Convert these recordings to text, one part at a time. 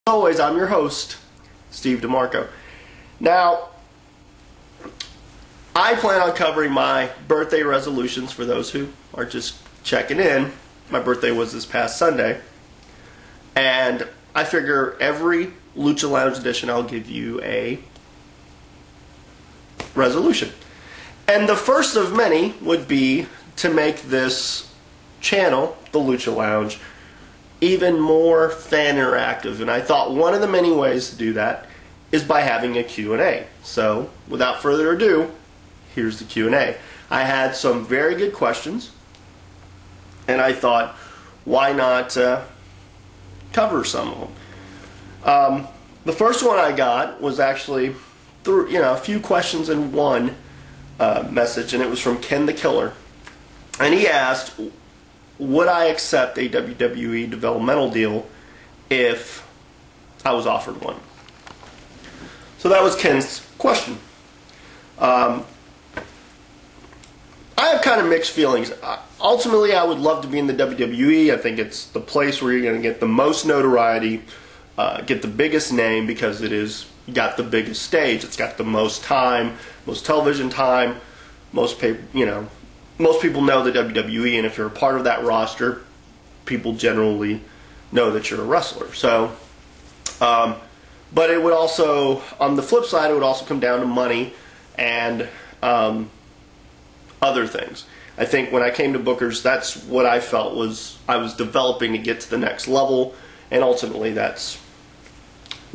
As always, I'm your host, Steve DeMarco. Now, I plan on covering my birthday resolutions for those who are just checking in. My birthday was this past Sunday, and I figure every Lucha Lounge edition I'll give you a resolution. And the first of many would be to make this channel, the Lucha Lounge, even more fan interactive. And I thought one of the many ways to do that is by having a Q&A. So, without further ado, here's the Q&A. I had some very good questions, and I thought, why not cover some of them? The first one I got was actually through a few questions in one message, and it was from Ken the Killer. And he asked, would I accept a WWE developmental deal if I was offered one? So that was Ken's question. I have kind of mixed feelings. Ultimately, I would love to be in the WWE. I think it's the place where you're going to get the most notoriety, get the biggest name, because it is got the biggest stage. It's got the most time, most television time, most people know the WWE, and if you're a part of that roster, people generally know that you're a wrestler. So, but it would also, on the flip side, it would also come down to money and other things. I think when I came to Booker's, that's what I felt was I was developing to get to the next level, and ultimately that's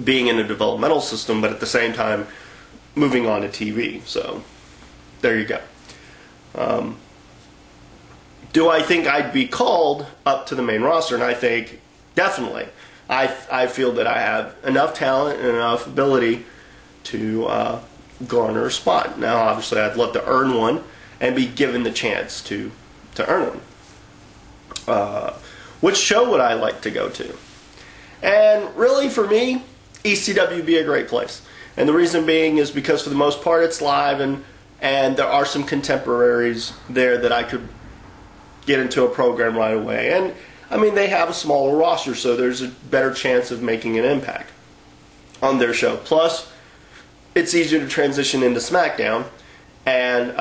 being in a developmental system, but at the same time moving on to TV. So there you go. Do I think I'd be called up to the main roster? And I think definitely. I feel that I have enough talent and enough ability to garner a spot. Now, obviously, I'd love to earn one and be given the chance to earn one. Which show would I like to go to? And really, for me, ECW would be a great place. And the reason being is because for the most part it's live, and there are some contemporaries there that I could get into a program right away. And I mean, they have a smaller roster, so there's a better chance of making an impact on their show. Plus, it's easier to transition into SmackDown. And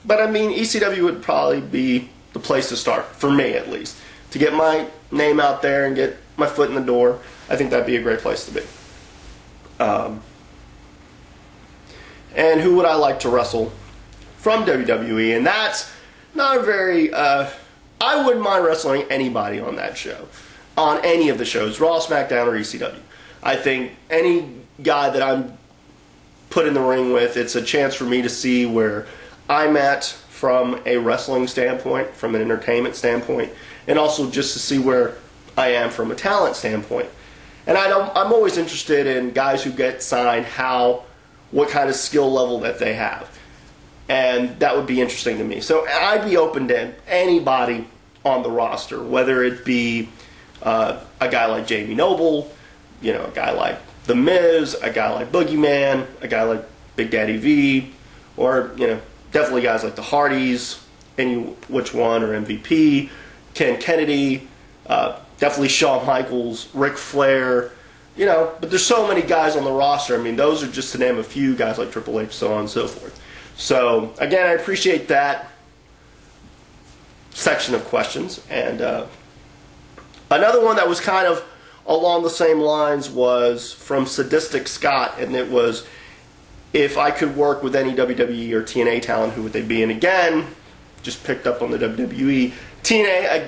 but I mean, ECW would probably be the place to start, for me at least, to get my name out there and get my foot in the door. I think that'd be a great place to be. And who would I like to wrestle from WWE? And that's not a very, I wouldn't mind wrestling anybody on that show, on any of the shows, Raw, SmackDown, or ECW. I think any guy that I'm put in the ring with, it's a chance for me to see where I'm at from a wrestling standpoint, from an entertainment standpoint, and also just to see where I am from a talent standpoint. And I'm always interested in guys who get signed, what kind of skill level that they have. And that would be interesting to me. So I'd be open to anybody on the roster, whether it be a guy like Jamie Noble, a guy like The Miz, a guy like Boogeyman, a guy like Big Daddy V, or definitely guys like the Hardys, which one, or MVP, Ken Kennedy, definitely Shawn Michaels, Ric Flair, but there's so many guys on the roster. I mean, those are just to name a few, guys like Triple H, so on and so forth. So, again, I appreciate that section of questions. And another one that was kind of along the same lines was from Sadistic Scott, and it was, if I could work with any WWE or TNA talent, who would they be? And again, just picked up on the WWE. TNA,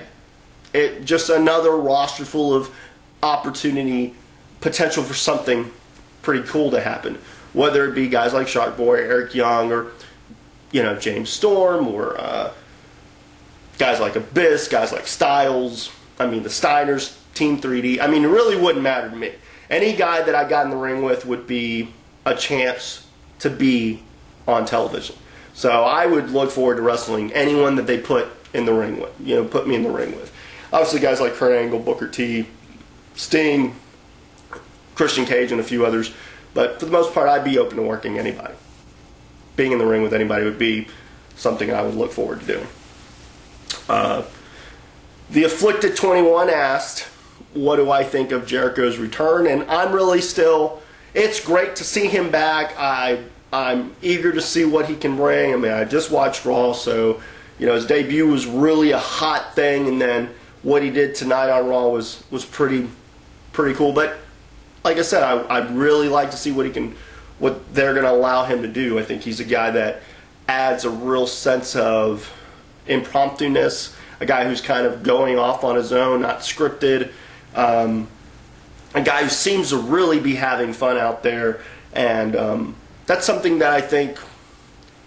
just another roster full of opportunity, potential for something pretty cool to happen. Whether it be guys like Shark Boy, Eric Young, or James Storm, or guys like Abyss, guys like Styles. I mean, the Steiners, Team 3D. I mean, it really wouldn't matter to me. Any guy that I got in the ring with would be a chance to be on television. So I would look forward to wrestling anyone that they put in the ring with. Put me in the ring with. Obviously, guys like Kurt Angle, Booker T, Sting, Christian Cage, and a few others. But for the most part, I'd be open to working anybody. Being in the ring with anybody would be something I would look forward to doing. The Afflicted 21 asked, what do I think of Jericho's return, and I'm really still, it's great to see him back. I'm eager to see what he can bring. I mean, I just watched Raw, so, his debut was really a hot thing, and then what he did tonight on Raw was pretty cool. But like I said, I'd really like to see what they're going to allow him to do. I think he's a guy that adds a real sense of impromptu-ness, a guy who's kind of going off on his own, not scripted, a guy who seems to really be having fun out there, and that's something that I think,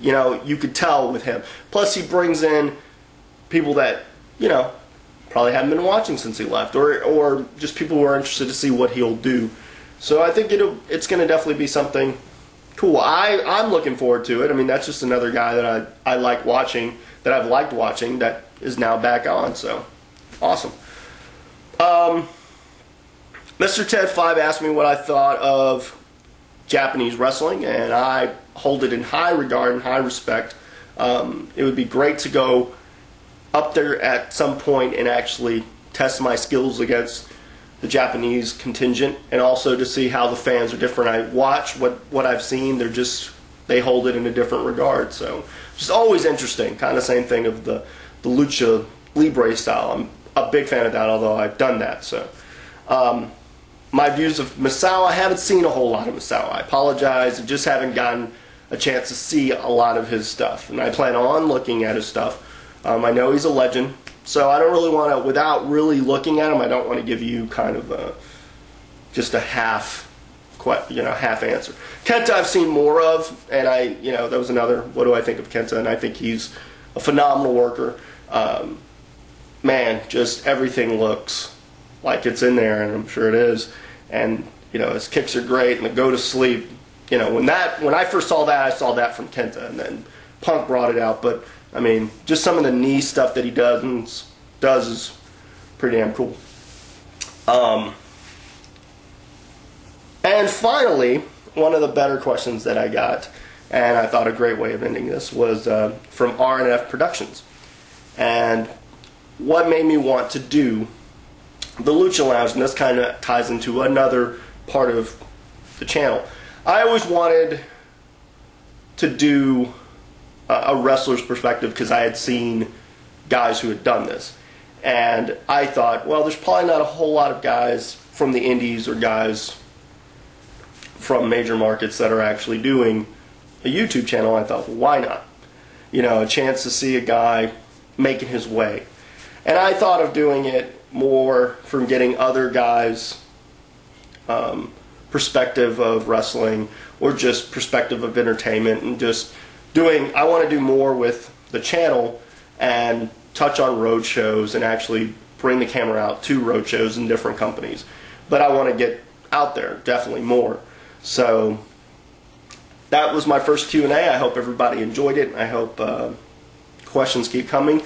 you could tell with him. Plus, he brings in people that, probably haven't been watching since he left, or just people who are interested to see what he'll do. So I think it's going to definitely be something cool. I'm looking forward to it. I mean, that's just another guy that I like watching, that I've liked watching, that is now back on. So, awesome. Mr. Ted 5 asked me what I thought of Japanese wrestling, and I hold it in high regard and high respect. It would be great to go up there at some point and actually test my skills against the Japanese contingent, and also to see how the fans are different. I watch what I've seen. They hold it in a different regard. So just always interesting. Kind of same thing of the lucha libre style. I'm a big fan of that, although I've done that. So my views of Masao, I haven't seen a whole lot of Masao. I apologize. I just haven't gotten a chance to see a lot of his stuff, and I plan on looking at his stuff. I know he's a legend, so I don't really want to, without really looking at him, I don't want to give you kind of just a half answer. Kenta I've seen more of, and that was another, what do I think of Kenta, and I think he's a phenomenal worker. Man, just everything looks like it's in there, and I'm sure it is. And, his kicks are great, and the go to sleep. When I first saw that, I saw that from Kenta, and then Punk brought it out, but I mean, just some of the knee stuff that he does is pretty damn cool. And finally, one of the better questions that I got, and I thought a great way of ending this, was from R&F Productions. And what made me want to do the Lucha Lounge, and this kind of ties into another part of the channel. I always wanted to do a wrestler's perspective because I had seen guys who had done this. And I thought, well, there's probably not a whole lot of guys from the indies or guys from major markets that are actually doing a YouTube channel. I thought, well, why not? A chance to see a guy making his way. And I thought of doing it more from getting other guys' perspective of wrestling, or just perspective of entertainment, and just I want to do more with the channel and touch on road shows and actually bring the camera out to road shows in different companies. But I want to get out there, definitely more. So that was my first Q&A. I hope everybody enjoyed it. I hope questions keep coming.